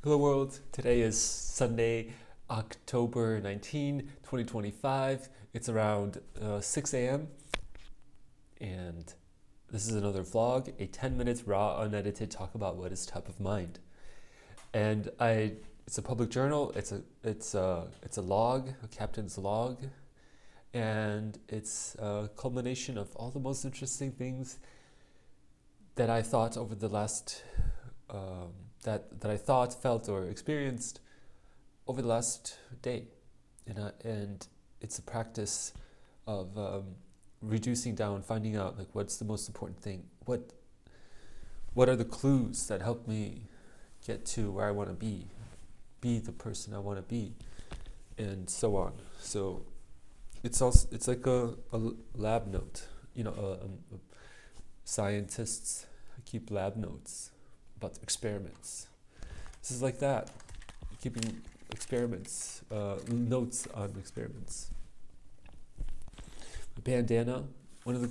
Hello world, today is Sunday, October 19, 2025. It's around 6 a.m. and this is another vlog, a 10 minutes raw, unedited talk about what is top of mind. And it's a public journal, it's a log, a captain's log, and it's a culmination of all the most interesting things that I thought over the last that I thought, felt, or experienced over the last day, and it's a practice of reducing down, finding out like what's the most important thing, what are the clues that help me get to where I want to be the person I want to be, and so on. So it's like a lab note, scientists keep lab notes about experiments. This is like that, keeping experiments, notes on experiments. Bandana, one of the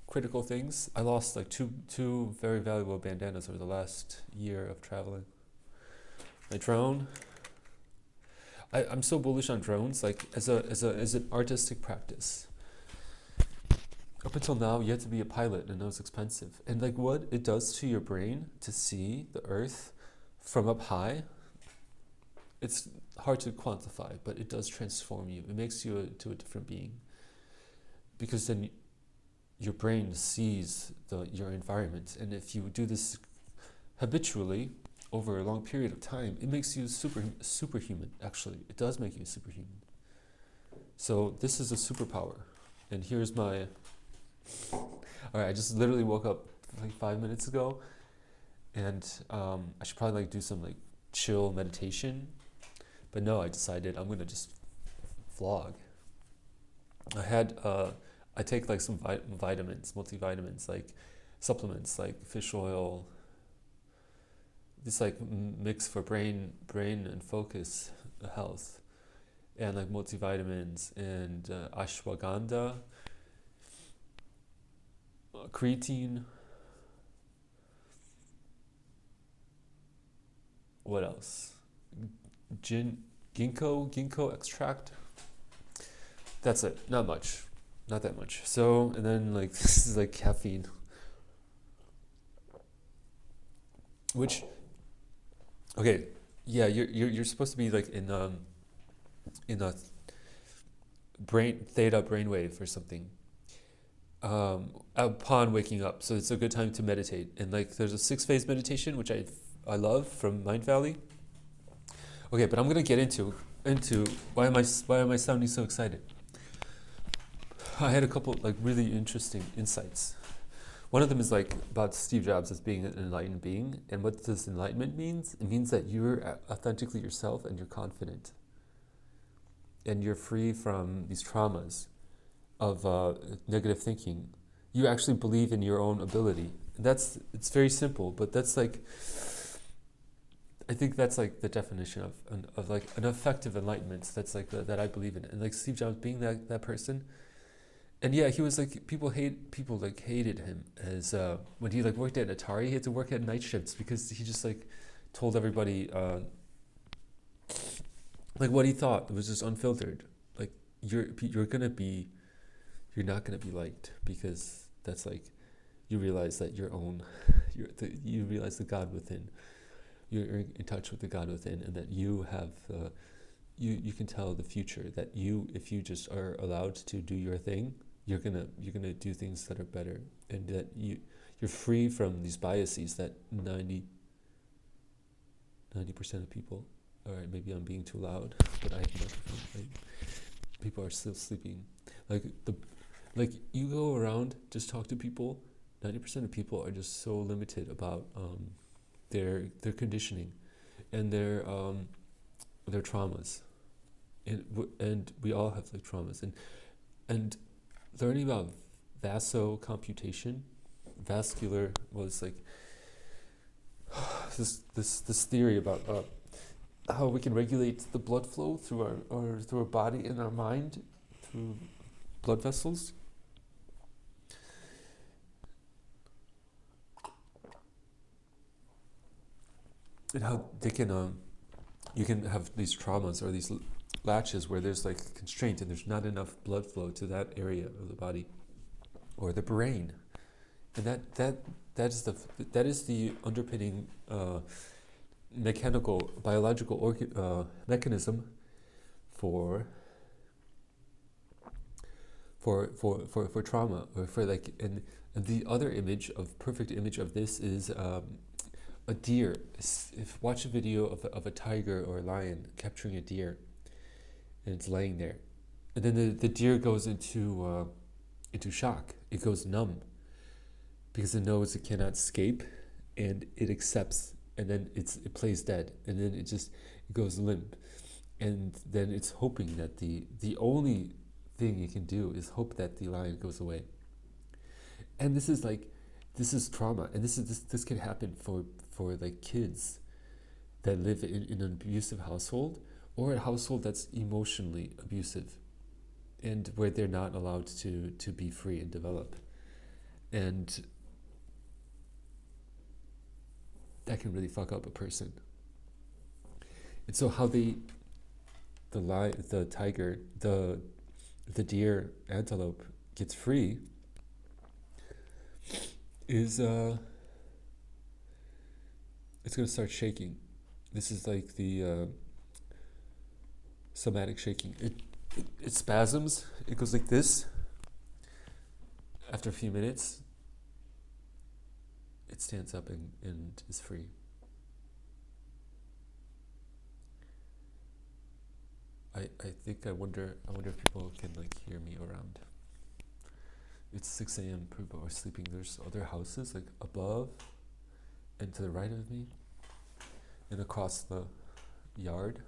critical things. I lost like two very valuable bandanas over the last year of traveling. My drone. I'm so bullish on drones, like as an artistic practice. Up until now, you have to be a pilot, and it was expensive. And like what it does to your brain to see the Earth from up high, it's hard to quantify, but it does transform you. It makes you to a different being, because then your brain sees your environment, and if you do this habitually over a long period of time, it makes you superhuman. Actually, it does make you superhuman. So this is a superpower, and here's my. All right, I just literally woke up like 5 minutes ago, and I should probably like do some like chill meditation, but no, I decided I'm gonna just vlog. I take like some vitamins, multivitamins, like supplements, like fish oil. This like mix for brain and focus health, and like multivitamins and ashwagandha. Creatine. What else? Ginkgo extract. That's it. Not that much. So, and then like this is like caffeine, which, okay, yeah, you're supposed to be like in a theta brainwave or something. Upon waking up, so it's a good time to meditate. And like there's a 6-phase meditation which I love from Mind Valley. Okay, but I'm gonna get into why am I sounding so excited. I had a couple like really interesting insights. One of them is like about Steve Jobs as being an enlightened being, and what does enlightenment means? It means that you're authentically yourself, and you're confident, and you're free from these traumas of negative thinking. You actually believe in your own ability. It's very simple, but that's like, I think that's like the definition of like an effective enlightenment. That's like that I believe in. And like Steve Jobs being that person. And yeah, he was like, people hated him as when he like worked at Atari. He had to work at night shifts because he just like told everybody like what he thought. It was just unfiltered. Like you're not going to be liked, because that's like, you realize that you realize the God within. You're in touch with the God within, and that you have, you can tell the future, that if you just are allowed to do your thing, you're gonna do things that are better, and that you're free from these biases that 90% of people, all right, maybe I'm being too loud, but I have a microphone, right? People are still sleeping. Like you go around, just talk to people, 90% of people are just so limited about their conditioning and their traumas, and we all have like traumas, and learning about vascular was like this theory about how we can regulate the blood flow through our body and our mind through blood vessels. and how they can you can have these traumas or these latches where there's like constraint and there's not enough blood flow to that area of the body or the brain, and that is the underpinning mechanical biological mechanism for trauma, or for like, and the other perfect image of this is a deer. Watch a video of a tiger or a lion capturing a deer, and it's laying there, and then the deer goes into shock. It goes numb because it knows it cannot escape, and it accepts, and then it plays dead, and then it goes limp, and then it's hoping that the only thing it can do is hope that the lion goes away. And this is trauma, and this can happen for like kids that live in an abusive household, or a household that's emotionally abusive, and where they're not allowed to be free and develop, and that can really fuck up a person. And so how the tiger, the deer, antelope gets free is it's going to start shaking. This is like the somatic shaking. It spasms. It goes like this. After a few minutes, it stands up and is free. I wonder if people can like hear me around. It's 6 a.m. People are sleeping. There's other houses like above and to the right of me and across the yard.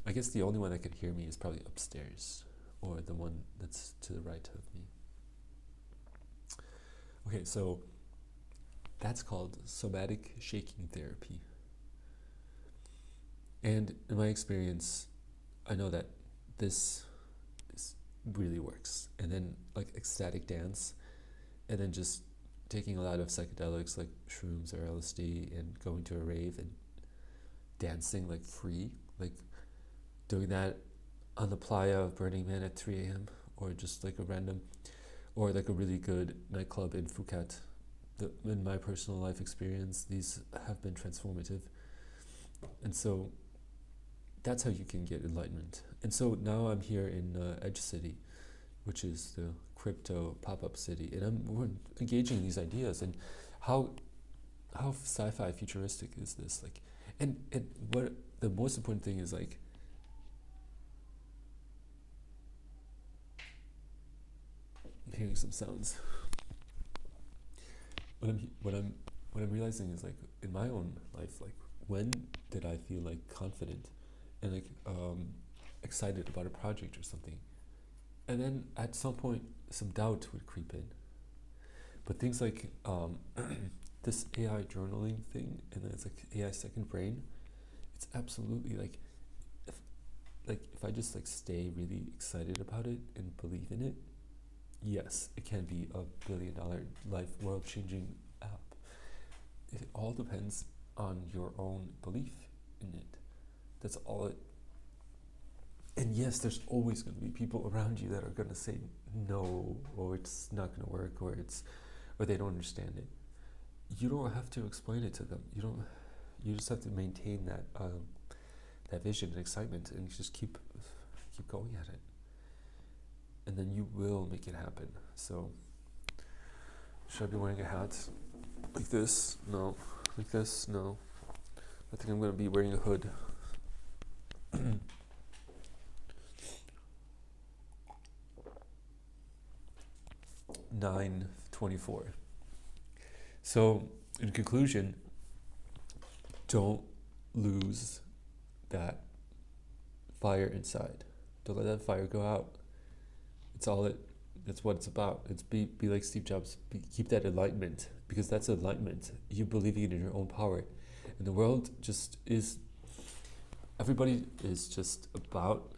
I guess the only one that could hear me is probably upstairs, or the one that's to the right of me. Okay, so that's called somatic shaking therapy. And in my experience, I know that this really works. And then like ecstatic dance, and then just taking a lot of psychedelics like shrooms or LSD, and going to a rave and dancing like free, like doing that on the playa of Burning Man at 3 a.m. or just like a random, or like a really good nightclub in Phuket. In my personal life experience, these have been transformative. And so that's how you can get enlightenment. And so now I'm here in Edge City, which is the crypto pop-up city, and we're engaging in these ideas. And how sci-fi futuristic is this? Like, and what the most important thing is, like, I'm hearing some sounds. What I'm realizing is, like, in my own life, like, when did I feel like confident and like excited about a project or something? And then at some point, some doubt would creep in. But things like this AI journaling thing, and then it's like AI second brain. It's absolutely like, if I just like stay really excited about it and believe in it, yes, it can be a $1 billion life, world-changing app. It all depends on your own belief in it. That's all it. And yes, there's always going to be people around you that are going to say no, or it's not going to work, or they don't understand it. You don't have to explain it to them. You just have to maintain that vision and excitement, and just keep going at it. And then you will make it happen. So, should I be wearing a hat like this? No. Like this? No. I think I'm going to be wearing a hood. 9:24. So, in conclusion, don't lose that fire inside. Don't let that fire go out. That's what it's about. It's be like Steve Jobs. Keep that enlightenment, because that's enlightenment. You believing in your own power. And the world just is, everybody is just about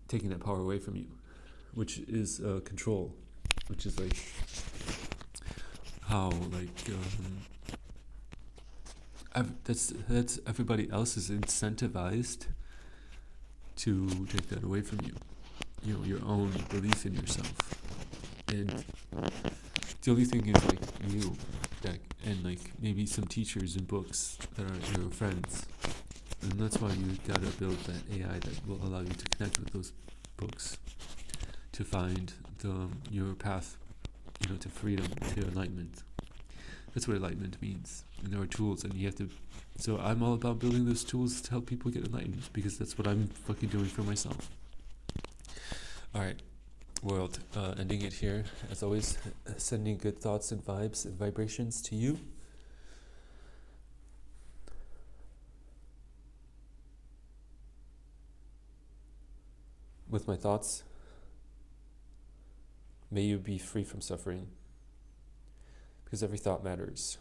taking that power away from you, which is control, which is like how that's everybody else is incentivized to take that away from you. You know, your own belief in yourself. And the only thing is like you that and like maybe some teachers and books that are your friends. And that's why you gotta build that AI that will allow you to connect with those books to find your path, you know, to freedom, to enlightenment. That's what enlightenment means. And there are tools, and you have to. So I'm all about building those tools to help people get enlightened, because that's what I'm fucking doing for myself. All right, world, ending it here. As always, sending good thoughts and vibes and vibrations to you. With my thoughts, may you be free from suffering, because every thought matters.